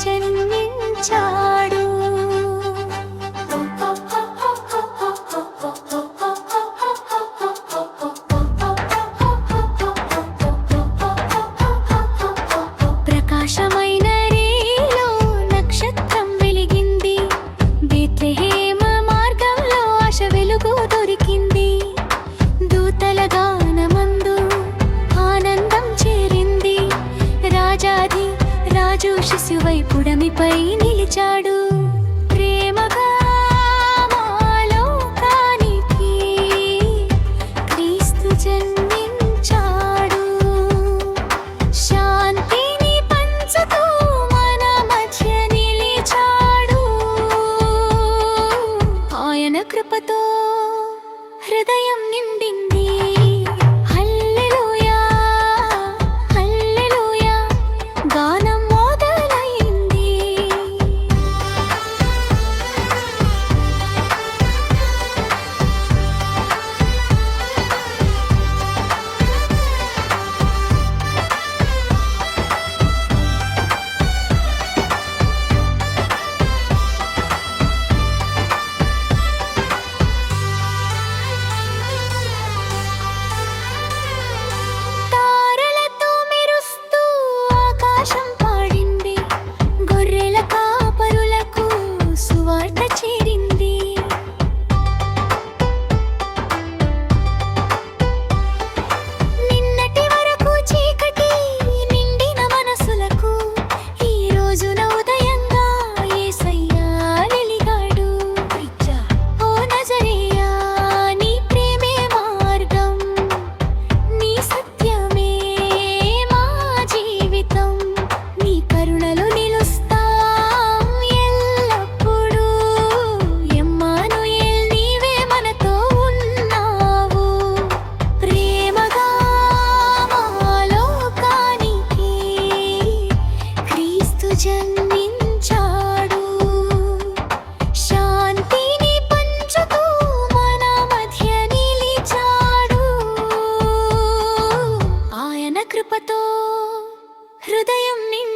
జన్మించాడు. ప్రకాశమైన రేలో నక్షత్రం వెలిగింది, బేత్లెహేమ మార్గంలో ఆశ వెలుగు దొరికింది. దూతల గానమందు ఆనందం చేరింది, రాజాది రాజు శిశువై పుడమిపై నిలిచాడు. ప్రేమగా మాలోకానికి క్రీస్తు జన్మించాడు. శాంతిని పంచుతూ మన మధ్య నిలిచాడు. ఆయన కృపతో హృదయం నిండింది. హల్లెలూయా హల్లెలూయా గానం మొదలైంది. తారలతో మెరుస్తూ ఆకాశం పాడింది, గొర్రెల కాపరులకు సువార్త చేరింది. నిన్నటి వరకు చీకటి నిండిన మనసులకు ఈ రోజున ఉదయంగా యేసయ్య వెలిగాడు. ఓ నజరేయా, నీ ప్రేమే మార్గం, నీ సత్యమే మా జీవితం. నీ కరుణలో నిలుస్తాం ఎల్లప్పుడూ. ఎమ్మానుయేల్, నీవే మనతో ఉన్నావు. ప్రేమగా మాలోకానికి క్రీస్తు జన్మించాడు. శాంతిని పంచుతూ మన మధ్య నిలిచాడు. ఆయన కృపతో హృదయం నిండింది.